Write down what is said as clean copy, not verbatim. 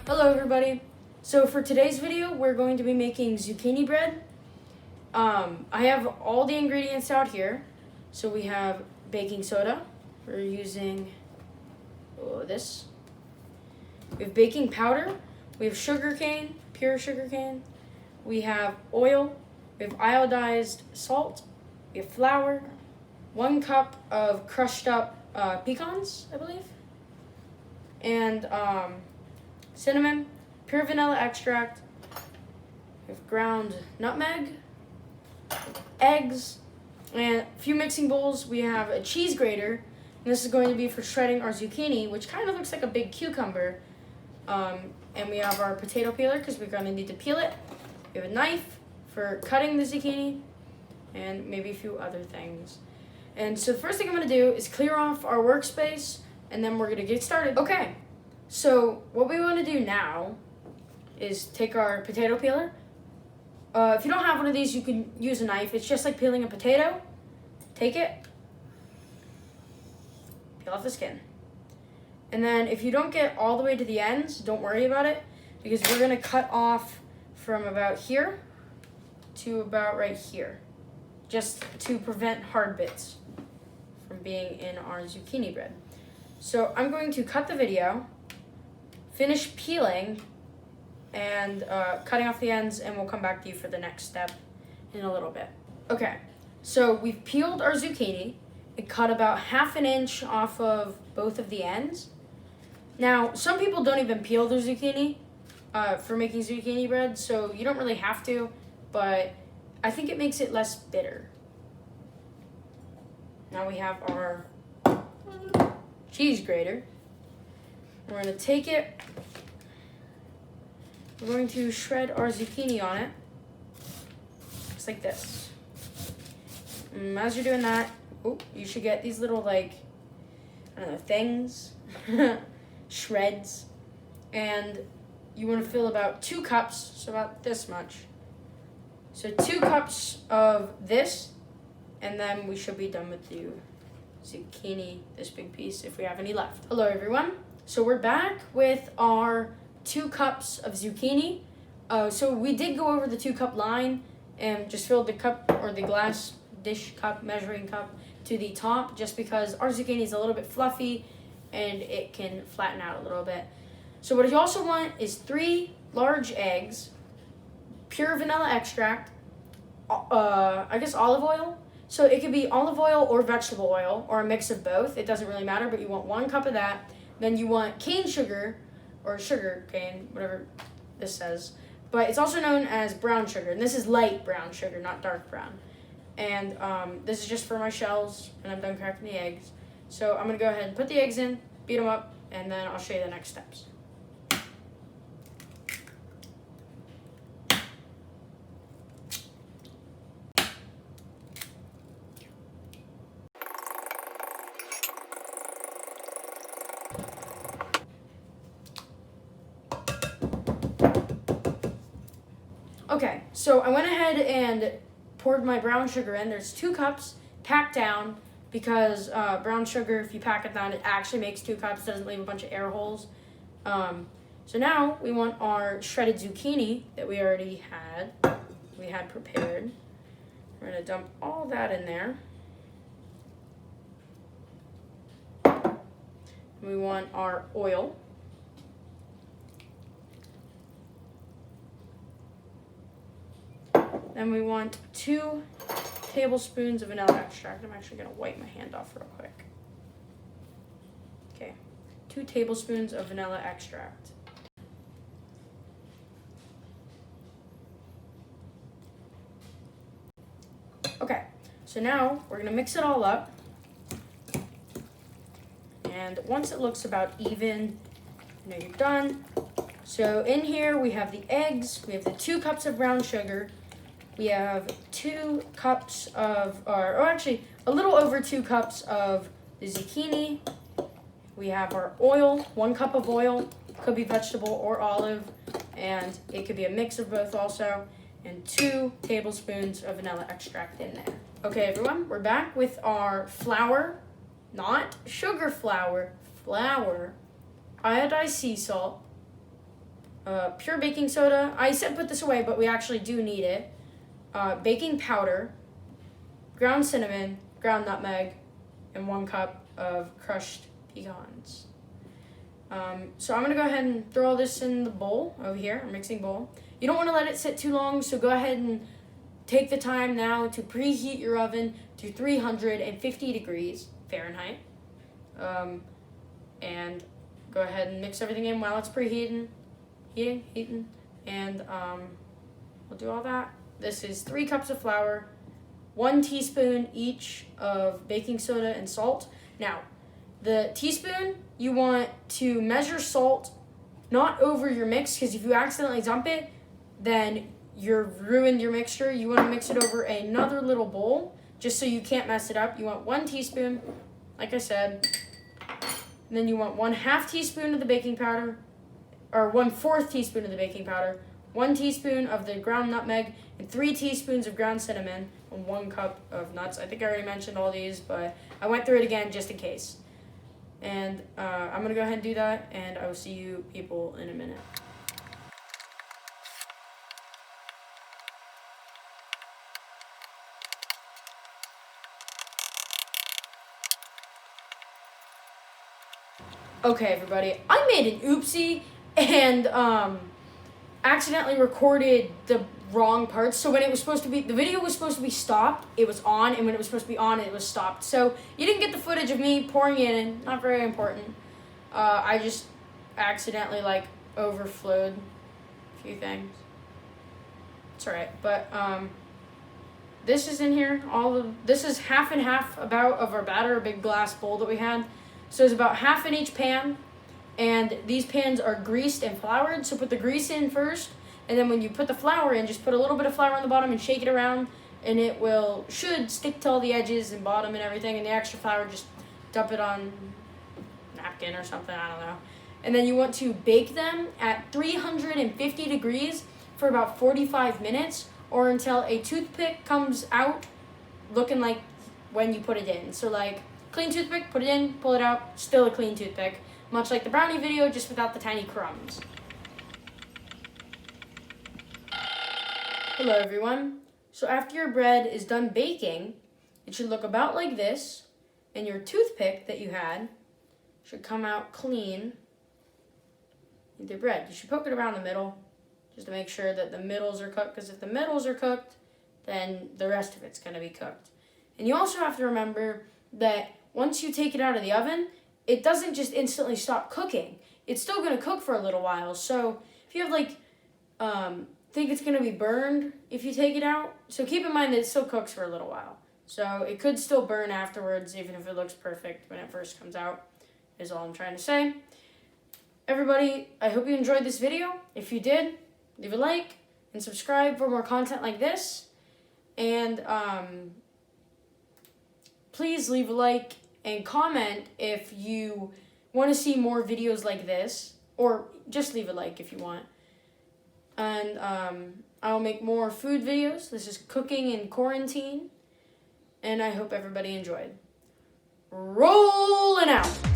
Hello everybody. So for today's video, we're going to be making zucchini bread. I have all the ingredients out here. So we have baking soda. We're using this. We have baking powder. We have sugar cane, pure sugar cane. We have oil. We have iodized salt. We have flour. 1 cup of crushed up pecans, I believe. And cinnamon, pure vanilla extract, we have ground nutmeg, eggs, and a few mixing bowls. We have a cheese grater, and this is going to be for shredding our zucchini, which kind of looks like a big cucumber. And we have our potato peeler because we're going to need to peel it. We have a knife for cutting the zucchini, and maybe a few other things. And so the first thing I'm going to do is clear off our workspace, and then we're going to get started. Okay. So what we want to do now is take our potato peeler. If you don't have one of these, you can use a knife. It's just like peeling a potato. Take it, peel off the skin. And then if you don't get all the way to the ends, don't worry about it, because we're going to cut off from about here to about right here, just to prevent hard bits from being in our zucchini bread. So I'm going to cut the video, finish peeling and cutting off the ends, and we'll come back to you for the next step in a little bit. Okay, so we've peeled our zucchini and cut about 1/2 inch off of both of the ends. Now, some people don't even peel their zucchini for making zucchini bread, so you don't really have to, but I think it makes it less bitter. Now we have our cheese grater. We're going to take it, we're going to shred our zucchini on it, just like this. As you're doing that, you should get these little, things, shreds, and you want to fill about 2 cups, so about this much. So 2 cups of this, and then we should be done with the zucchini, this big piece, if we have any left. Hello everyone. So we're back with our 2 cups of zucchini. So we did go over the 2 cup line and just filled the cup or the glass dish cup, measuring cup, to the top, just because our zucchini is a little bit fluffy and it can flatten out a little bit. So what you also want is 3 large eggs, pure vanilla extract, I guess olive oil. So it could be olive oil or vegetable oil or a mix of both. It doesn't really matter, but you want 1 cup of that. Then you want cane sugar, or sugar cane, whatever this says. But it's also known as brown sugar. And this is light brown sugar, not dark brown. And this is just for my shells, and I'm done cracking the eggs. So I'm going to go ahead and put the eggs in, beat them up, and then I'll show you the next steps. Okay, so I went ahead and poured my brown sugar in. There's 2 cups packed down because brown sugar, if you pack it down, it actually makes 2 cups, doesn't leave a bunch of air holes. So now we want our shredded zucchini that we already had prepared. We're gonna dump all that in there. We want our oil. Then we want 2 tablespoons of vanilla extract. I'm actually going to wipe my hand off real quick. Okay, 2 tablespoons of vanilla extract. Okay, so now we're going to mix it all up. And once it looks about even, you're done. So in here we have the eggs, we have the 2 cups of brown sugar, we have 2 cups of, or actually a little over 2 cups of the zucchini. We have our oil, 1 cup of oil, could be vegetable or olive, and it could be a mix of both also, and 2 tablespoons of vanilla extract in there. Okay everyone, we're back with our flour, not sugar flour, iodized sea salt, pure baking soda. I said put this away, but we actually do need it. Baking powder, ground cinnamon, ground nutmeg, and 1 cup of crushed pecans. So I'm going to go ahead and throw all this in the bowl over here, a mixing bowl. You don't want to let it sit too long, so go ahead and take the time now to preheat your oven to 350 degrees Fahrenheit. And go ahead and mix everything in while it's preheating, heating, and we'll do all that. This is 3 cups of flour, 1 teaspoon each of baking soda and salt. Now, the teaspoon, you want to measure salt not over your mix, because if you accidentally dump it, then you've ruined your mixture. You want to mix it over another little bowl, just so you can't mess it up. You want 1 teaspoon, like I said. And then you want 1/2 teaspoon of the baking powder, or 1/4 teaspoon of the baking powder, 1 teaspoon of the ground nutmeg, and 3 teaspoons of ground cinnamon, and 1 cup of nuts. I think I already mentioned all these, but I went through it again just in case. And I'm going to go ahead and do that, and I will see you people in a minute. Okay, everybody, I made an oopsie and accidentally recorded the wrong parts. So when it was supposed to be, the video was supposed to be stopped, it was on, and when it was supposed to be on, it was stopped. So you didn't get the footage of me pouring it in, not very important. I just accidentally overflowed a few things. It's alright, but this is in here. This is half and half about of our batter, a big glass bowl that we had. So there's about half in each pan, and these pans are greased and floured. So put the grease in first, and then when you put the flour in, just put a little bit of flour on the bottom and shake it around, and it should stick to all the edges and bottom and everything. And the extra flour, just dump it on a napkin or something, I don't know. And then you want to bake them at 350 degrees for about 45 minutes, or until a toothpick comes out looking like when you put it in. So clean toothpick, put it in, pull it out, still a clean toothpick. Much like the brownie video, just without the tiny crumbs. Hello everyone. So after your bread is done baking, it should look about like this, and your toothpick that you had should come out clean with your bread. You should poke it around the middle, just to make sure that the middles are cooked, because if the middles are cooked, then the rest of it's going to be cooked. And you also have to remember that once you take it out of the oven, it doesn't just instantly stop cooking. It's still going to cook for a little while. So if you have think it's going to be burned if you take it out, so keep in mind that it still cooks for a little while. So it could still burn afterwards, even if it looks perfect when it first comes out, is all I'm trying to say. Everybody, I hope you enjoyed this video. If you did, leave a like and subscribe for more content like this. And please leave a like and comment if you want to see more videos like this, or just leave a like if you want. And I'll make more food videos. This is cooking in quarantine, and I hope everybody enjoyed. Rolling out!